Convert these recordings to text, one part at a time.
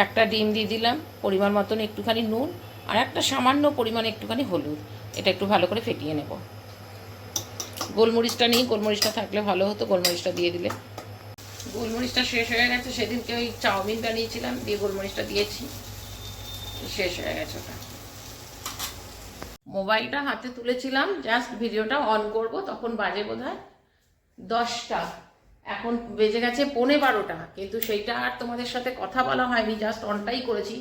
একটা ডিম দিয়ে দিলাম, পরিমাণ মতন একটুখানি নুন, আর একটা সামান্য পরিমাণে একটুখানি হলুদ। এটা একটু ভালো করে ফেটিয়ে নেব। গোলমরিচটা নেই, গোলমরিচটা থাকলে ভালো হতো, গোলমরিচটা দিয়ে দিলে। গোলমরিচটা শেষ হয়ে গেছে, সেদিনকে ওই চাউমিন বানিয়েছিলাম, দিয়ে গোলমরিচটা দিয়েছি, শেষ হয়ে গেছে ওটা। মোবাইলটা হাতে তুলেছিলাম, জাস্ট ভিডিওটা অন করব, তখন বাজে বোধহয় 10টা। এখন বেজে গেছে 11:15, কিন্তু সেইটা আর তোমাদের সাথে কথা বলা হয়নি, জাস্ট অনটাই করেছি।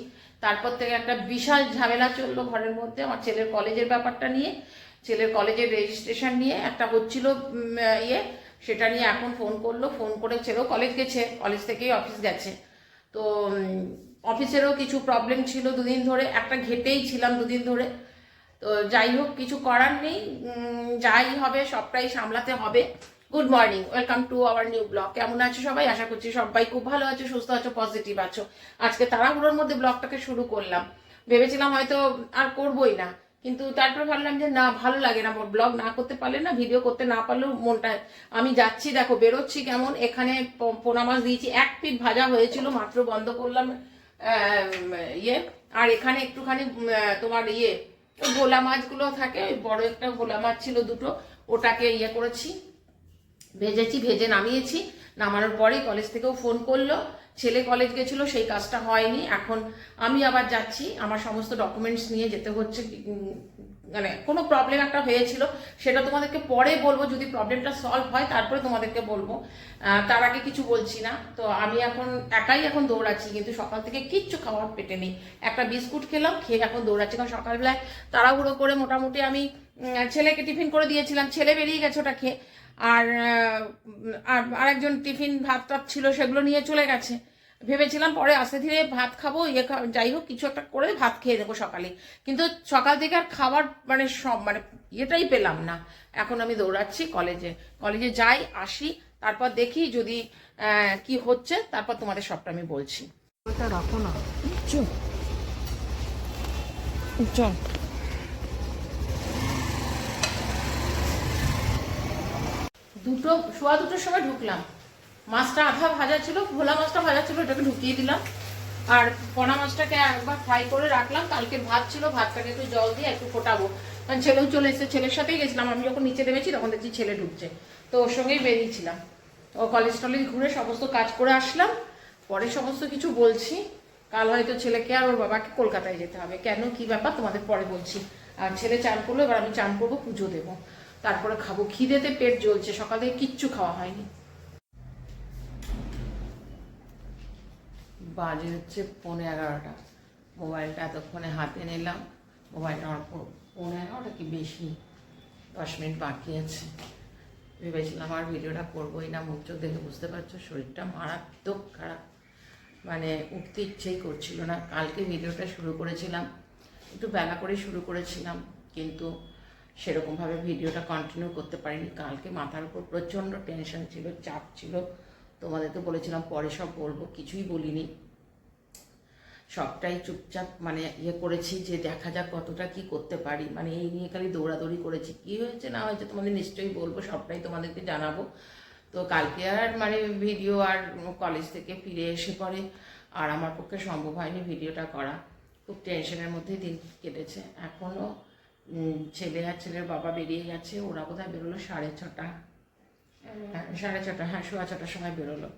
তারপর থেকে একটা বিশাল ঝামেলা চললো ঘরের মধ্যে আমার ছেলের কলেজের ব্যাপারটা নিয়ে, ছেলের কলেজের রেজিস্ট্রেশন নিয়ে একটা হচ্ছিল ইয়ে, সেটা নিয়ে এখন ফোন করলো, ফোন করে ছেলেও কলেজ গেছে, কলেজ থেকেই অফিস গেছে। তো অফিসেরও কিছু প্রবলেম ছিল দুদিন ধরে, একটা ঘেটেই ছিলাম দুদিন ধরে। তো যাই হোক, কিছু করার নেই, যাই হবে সবটাই সামলাতে হবে। Good morning, welcome to our new blog. কেমন আছো সবাই? আশা করছি সবাই খুব ভালো আছো, সুস্থ আছো, পজিটিভ আছো। আজকে তাড়াহুড়োর মধ্যে ব্লগটাকে শুরু করলাম, ভেবেছিলাম হয়তো আর করবোই না, কিন্তু তারপরে ভাবলাম যে না, ভালো লাগে না ব্লগ না করতে পারলে, না ভিডিও করতে না পারলেও মনটা। আমি যাচ্ছি, দেখো বেরোচ্ছি কেমন, এখানে পোনা মাছ দিয়েছি, 1 পিঠ ভাজা হয়েছিল, মাত্র বন্ধ করলাম ইয়ে। আর এখানে একটুখানি তোমার ইয়ে ভোলা মাছগুলো থাকে, বড় একটা ভোলা মাছ ছিল দুটো, ওটাকে ইয়ে করেছি, ভেজেছি, ভেজে নামিয়েছি। নামানোর পরেই কলেজ থেকেও ফোন করলো, ছেলে কলেজ গেছিলো, সেই কাজটা হয়নি। এখন আমি আবার যাচ্ছি, আমার সমস্ত ডকুমেন্টস নিয়ে যেতে হচ্ছে। মানে কোনো প্রবলেম একটা হয়েছিল, সেটা তোমাদেরকে পরে বলবো, যদি প্রবলেমটা সলভ হয় তারপরে তোমাদেরকে বলবো, তার আগে কিছু বলছি না। তো আমি এখন একাই এখন দৌড়াচ্ছি, কিন্তু সকাল থেকে কিচ্ছু খাওয়ার পেটে নেই। একটা বিস্কুট খেলাম, খেয়ে এখন দৌড়াচ্ছি, কারণ সকালবেলায় তাড়াহুড়ো করে মোটামুটি আমি ছেলেকে টিফিন করে দিয়েছিলাম, ছেলে বেরিয়ে গেছে ওটা খেয়ে। আর আরেকজন টিফিন ভাত টাত ছিল, সেগুলো নিয়ে চলে গেছে। ভেবেছিলাম পরে আস্তে ধীরে ভাত খাবো, যাই হোক কিছু একটা করে ভাত খেয়ে দেবো সকালে, কিন্তু সকাল থেকে আর খাবার মানে সব মানে ইয়েটাই পেলাম না। এখন আমি দৌড়াচ্ছি কলেজে, কলেজে যাই আসি, তারপর দেখি যদি কি হচ্ছে, তারপর তোমাদের সবটা আমি বলছি। ওটা রাখো না, চল চল। সোয়া দুটোর সময় ঢুকলাম, মাছটা আধা ভাজা ছিল, ভোলা মাছটা ভাজা ছিল, এটাকে ঢুকিয়ে দিলাম। আর পোনা মাছটাকে একবার ফ্রাই করে রাখলাম, কালকে ভাত ছিল, ভাতটাকে একটু জল দিয়ে একটু ফোটাবো, কারণ ছেলেও চলে এসেছে, ছেলের সাথেই গেছিলাম। আমি যখন নিচে নেমেছি তখন দেখছি ছেলে ঢুকছে, তো ওর সঙ্গেই বেরিয়েছিলাম। ও কলেজ টলেজ ঘুরে সমস্ত কাজ করে আসলাম, পরে সমস্ত কিছু বলছি। কাল হয়তো ছেলেকে আর ওর বাবাকে কলকাতায় যেতে হবে, কেন কি ব্যাপার তোমাদের পরে বলছি। আর ছেলে চান করলো, এবার আমি চান করবো, পুজো দেবো, তারপরে খাবো। খিদেতে পেট জ্বলছে, সকাল থেকে কিচ্ছু খাওয়া হয়নি। বাজে হচ্ছে 11:15, মোবাইলটা এতক্ষণে হাতে নিলাম, মোবাইলটা আমার 11:15 কি বেশি, 10 মিনিট বাকি আছে। ভেবেছিলাম আর ভিডিওটা করবোই না, মুখ চোখ দেখে বুঝতে পারছো শরীরটা মারাত্মক খারাপ, মানে উঠতে ইচ্ছেই করছিল না। কালকে ভিডিওটা শুরু করেছিলাম, একটু বেলা করে শুরু করেছিলাম, কিন্তু সেরকমভাবে ভিডিওটা কন্টিনিউ করতে পারিনি। কালকে মাথার উপর প্রচণ্ড টেনশন ছিল, চাপ ছিল, তোমাদেরকে বলেছিলাম পরে সব বলবো, কিছুই বলিনি, সবটাই চুপচাপ মানে ইয়ে করেছি, যে দেখা যাক কতটা কি করতে পারি। মানে এই নিয়ে খালি দৌড়াদৌড়ি করেছি, কি হয়েছে না হয়েছে তোমাদের নিশ্চয়ই বলবো, সবটাই তোমাদেরকে জানাবো। তো কালকে আর মানে ভিডিও আর কলেজ থেকে ফিরে এসে পরে আর আমার পক্ষে সম্ভব হয়নি ভিডিওটা করা, খুব টেনশনের মধ্যেই দিন কেটেছে। এখনও ছেলে আর ছেলের বাবা বেরিয়ে গেছে, ওরা বোধহয় বেরোলো 6:30, 6:30, হ্যাঁ 6:15 সময় বেরোলো,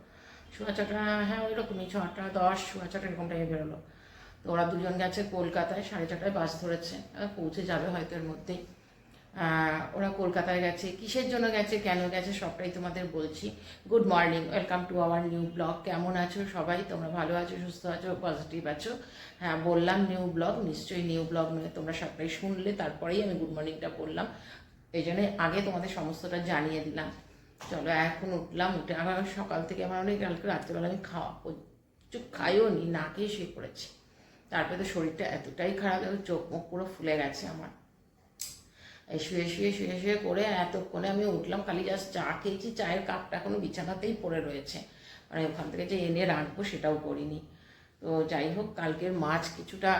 6:15, হ্যাঁ ওই রকমই 6:10, 6:15 এরকম টাইমে বেরোলো। তো ওরা দুজন গেছে কলকাতায়, 4:30 বাস ধরেছে, পৌঁছে যাবে হয়তো এর মধ্যেই। ওরা কলকাতায় গেছে, কিসের জন্য গেছে, কেন গেছে, সবটাই তোমাদের বলছি। Good morning, welcome to our new blog. কেমন আছো সবাই? তোমরা ভালো আছো, সুস্থ আছো, পজিটিভ আছো? হ্যাঁ বললাম নিউ ব্লগ, নিশ্চয়ই নিউ ব্লগ নয়, তোমরা সবটাই শুনলে তারপরেই আমি গুড মর্নিংটা বললাম, এই জন্যই আগে তোমাদের সমস্তটা জানিয়ে দিলাম। চলো এখন উঠলাম, উঠে আমার সকাল থেকে আমার অনেক, কালকে রাত্রেবেলা আমি কিছু খাইও নি, না খেয়ে শুয়ে পড়েছি। তারপরে তো শরীরটা এতটাই খারাপ, চোখ মুখ পুরো ফুলে গেছে আমার। এই শুয়ে শুয়ে শুয়ে শুয়ে করে এতক্ষণে আমি উঠলাম, খালি জাস্ট চা খেয়েছি, চায়ের কাপটা এখনো বিছানাতেই পড়ে রয়েছে, মানে ওখান থেকে যে এনে রাখবো সেটাও করিনি। তো যাই হোক, কালকের মাছ কিছুটা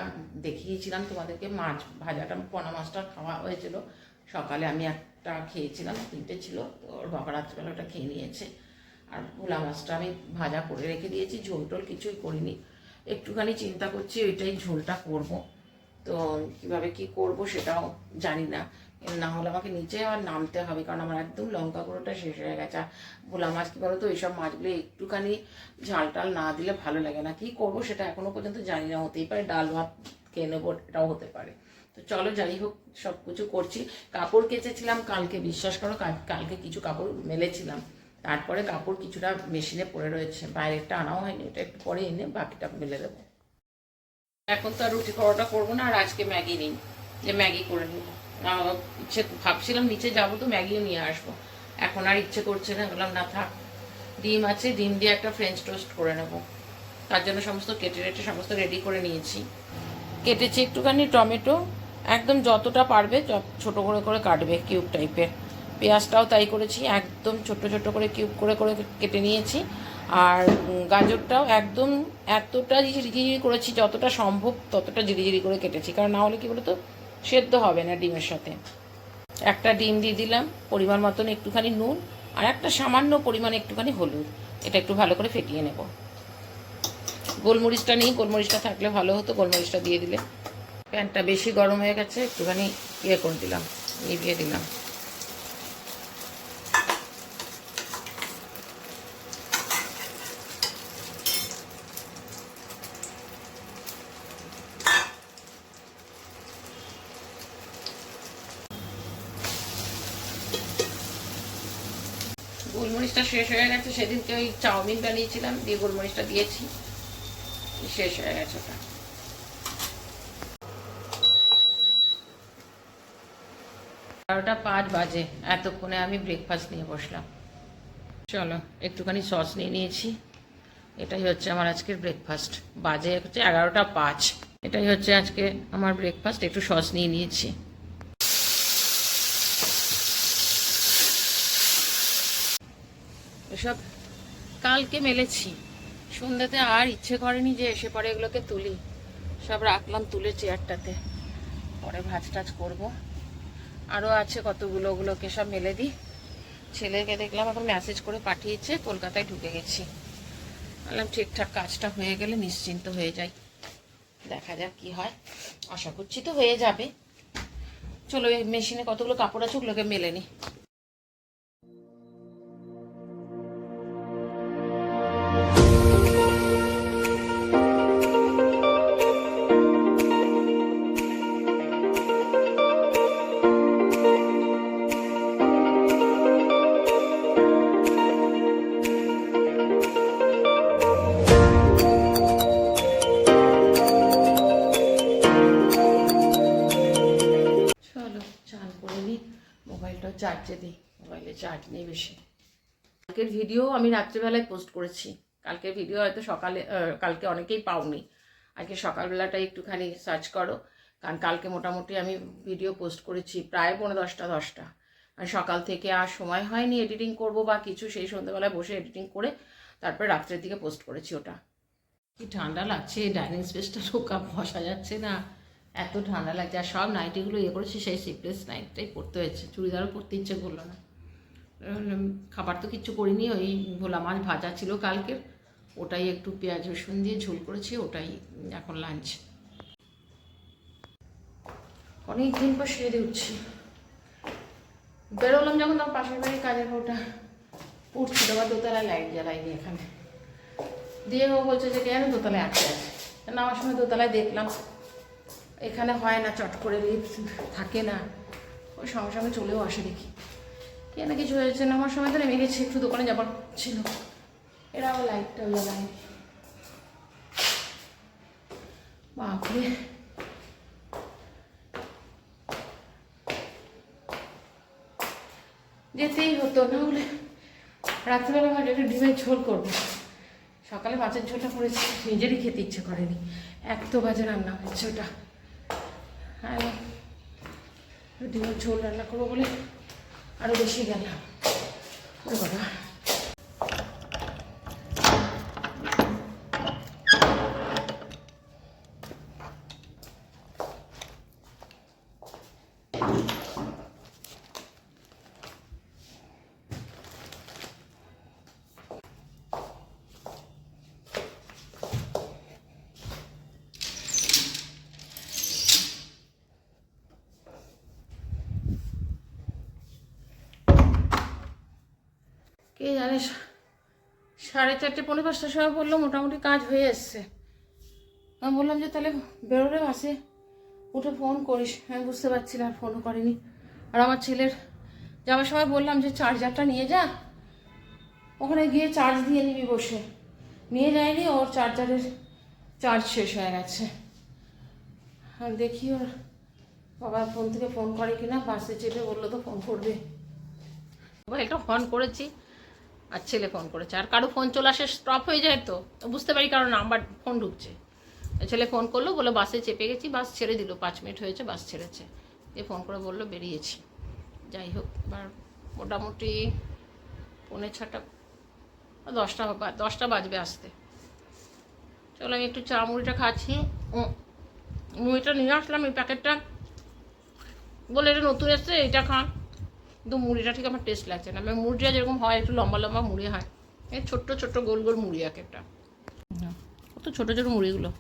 দেখিয়েছিলাম তোমাদেরকে, মাছ ভাজাটা, পোনা মাছটা খাওয়া হয়েছিল। সকালে আমি একটা খেয়েছিলাম, 3টে ছিল, তো ওর বাবা রাত্রিবেলা ওটা খেয়ে নিয়েছে। আর ভোলা মাছটা আমি ভাজা করে রেখে দিয়েছি, ঝোল টোল কিছুই করিনি, একটুখানি চিন্তা করছি ওইটাই ঝোলটা করব। তো কিভাবে কি করব সেটাও জানি না, না হলে আমাকে নিচে আবার নামতে হবে, কারণ আমার একদম লঙ্কা গুঁড়োটা শেষ হয়ে গেছে। আর ভোলা মাছ কী বলো তো, এইসব মাছগুলো একটুখানি ঝাল টাল না দিলে ভালো লাগে না। কি করব সেটা এখনো পর্যন্ত জানি না, হতেই পারে ডাল ভাত খেয়ে নেবো, এটাও হতে পারে। তো চলো যাই হোক, সব কিছু করছি। কাপড় কেচেছিলাম কালকে, বিশ্বাস করো কালকে কিছু কাপড় মেলেছিলাম, তারপরে কাপড় কিছুটা মেশিনে পড়ে রয়েছে, বাইরেটা আনাও হয়নি, এটা একটু পরে এনে বাকিটা মেলে দেবো। এখন তো আর রুটি পরোটা করবো না, আর আজকে ম্যাগি নেই যে ম্যাগি করে নেব। ইচ্ছে ভাবছিলাম নিচে যাবো তো ম্যাগিও নিয়ে আসবো, এখন আর ইচ্ছে করছে না, বললাম না থাক। ডিম আছে, ডিম দিয়ে একটা ফ্রেঞ্চ টোস্ট করে নেব। তার জন্য সমস্ত কেটে সমস্ত রেডি করে নিয়েছি। কেটেছি একটুখানি টমেটো, একদম যতটা পারবে ছোট করে করে কাটবে, কিউব টাইপের। পেঁয়াজটাও তাই করেছি, একদম ছোট ছোট করে কিউব করে করে কেটে নিয়েছি। আর গাজরটাও একদম এতটা ঝিরিঝিরি করেছি, যতটা সম্ভব ততটা ঝিরিঝিরি করে কেটেছি, কারণ না হলে কী বলতো সেদ্ধ হবে না ডিমের সাথে। একটা ডিম দিয়ে দিলাম, পরিমাণ মতন একটুখানি নুন, আর একটা সামান্য পরিমাণে একটুখানি হলুদ। এটা একটু ভালো করে ফেটিয়ে নেব। গোলমরিচটা নেই, গোলমরিচটা থাকলে ভালো হতো, গোলমরিচটা দিয়ে দিলে। প্যানটা বেশি গরম হয়ে গেছে, একটুখানি ইয়ে করে দিলাম, নিভিয়ে দিলাম। গোলমরিচটা শেষ হয়ে গেছে, সেদিনকে ওই চাউমিন বানিয়েছিলাম, দিয়ে গোলমরিচটা দিয়েছি, শেষ হয়ে গেছে ওটা। 11টা 5 বাজে, এতক্ষণে আমি ব্রেকফাস্ট নিয়ে বসলাম। চলো একটুখানি সস নিয়ে নিয়েছি, এটাই হচ্ছে আমার আজকের ব্রেকফাস্ট। বাজে হচ্ছে 11টা 5, এটাই হচ্ছে আজকে আমার ব্রেকফাস্ট। একটু সস নিয়ে নিয়েছি। এসব কালকে মেলেছি, সন্ধ্যাতে আর ইচ্ছে করেনি যে এসে পরে এগুলোকে তুলি, সব রাখলাম তুলে চেয়ারটাতে, পরে ভাজ টাজ করবো। আরও আছে কতগুলো, ওগুলোকে সব মেলে দিই। ছেলেকে দেখলাম এখন মেসেজ করে পাঠিয়েছে, কলকাতায় ঢুকে গেছি। বললাম ঠিকঠাক কাজটা হয়ে গেলে নিশ্চিন্ত হয়ে যাই, দেখা যাক কি হয়, আশা করছি তো হয়ে যাবে। চলো এই মেশিনে কতগুলো কাপড় আছে ওগুলোকে মেলে নিই। মোবাইলটাও চার্জে দিই, মোবাইলে চার্জ নেই বেশি। কালকের ভিডিও আমি রাত্রিবেলায় পোস্ট করেছি, কালকের ভিডিও হয়তো কালকে অনেকেই পাওনি। আজকে সকালবেলাটাই একটুখানি সার্চ করো, কারণ কালকে মোটামুটি আমি ভিডিও পোস্ট করেছি প্রায় 9:30-10টা। আর সকাল থেকে আর সময় হয়নি এডিটিং করব বা কিছু, সেই সন্ধ্যেবেলায় বসে এডিটিং করে তারপরে রাত্রের দিকে পোস্ট করেছি ওটা। কি ঠান্ডা লাগছে, ডাইনিং স্পেসটা ঢোকা বসা যাচ্ছে না, এত ঠান্ডা লাগছে। আর সব নাইটিগুলো ইয়ে করেছি, সেই সিপ্লেস নাইটটাই পরতে হয়েছে, চুড়িদারও পরতে ইচ্ছে করলো না। খাবার তো কিচ্ছু করিনি, ওই ভোলা মাছ ভাজা ছিল কালকের, ওটাই একটু পেঁয়াজ রসুন দিয়ে ঝোল করেছি, ওটাই এখন লাঞ্চ। অনেক দিন পর সেরে উঠছি, বেরোলাম যখন তখন পাশের বাড়ির কাজের ওটা উঠছিল, বা দোতলায় লাইট জ্বালাইনি এখানে, দিয়ে ও বলছে যে কেন দোতলায় আটকে আছে। নামার সময় দোতলায় দেখলাম এখানে হয় না, চট করে লিফট থাকে না, ওই সঙ্গে সঙ্গে চলেও আসে দেখি কেন কিছু হয়েছে। নামার সময় তো নেমে গেছি, একটু দোকানে যাবার ছিল, এরা আবার লাইটটা জ্বালায়নি। বাপরে, যেতেই হতো, না হলে রাত্রিবেলা ভাবছি একটু ডিমের ঝোল করবো। সকালে মাছের ঝোলটা করেছি, নিজেরই খেতে ইচ্ছে করেনি, এত বাজে রান্না হয়েছে ওটা। হ্যাঁ, ডিমের ঝোল রান্না করবো বলে আরও বেশি গেলাম। ও বাবা, কে জানে 4:30 পৌনে 5টার সময় বললো মোটামুটি কাজ হয়ে এসছে। আমি বললাম যে তাহলে বেরোলে বাসে উঠে ফোন করিস। আমি বুঝতে পারছি না, আর ফোনও করিনি। আর আমার ছেলের যাওয়ার সময় বললাম যে চার্জারটা নিয়ে যা, ওখানে গিয়ে চার্জ দিয়ে নিবি বসে। নিয়ে যায়নি, ওর চার্জারের চার্জ শেষ হয়ে গেছে। আর দেখি ওর বাবার ফোন থেকে ফোন করে কিনা, বাসে চেপে বললো তো ফোন করবে। মোবাইলটা ফোন করেছি আর ছেলে ফোন করেছে। আর কারো ফোন চলে আসে স্টপ হয়ে যায়, তো বুঝতে পারি কারো নাম্বার ফোন ঢুকছে। ছেলে ফোন করলো, বলে বাসে চেপে গেছি, বাস ছেড়ে দিল, 5 মিনিট হয়েছে বাস ছেড়েছে। এ ফোন করে বললো বেরিয়েছি। যাই হোক, এবার মোটামুটি 5:45 10টা বাজবে আসতে। চলো আমি একটু চা মুড়িটা খাচ্ছি। মুড়িটা নিয়ে আসলাম, এই প্যাকেটটা, বলে এটা নতুন এসছে, এটা খান। কিন্তু মুড়িটা ঠিক আমার টেস্ট লাগছে না। মানে মুড়িটা যেরকম হয় একটু লম্বা লম্বা মুড়ি হয়, এই ছোট্ট ছোট্ট গোল গোল মুড়ি এক একটা, কত ছোটো ছোটো মুড়িগুলো।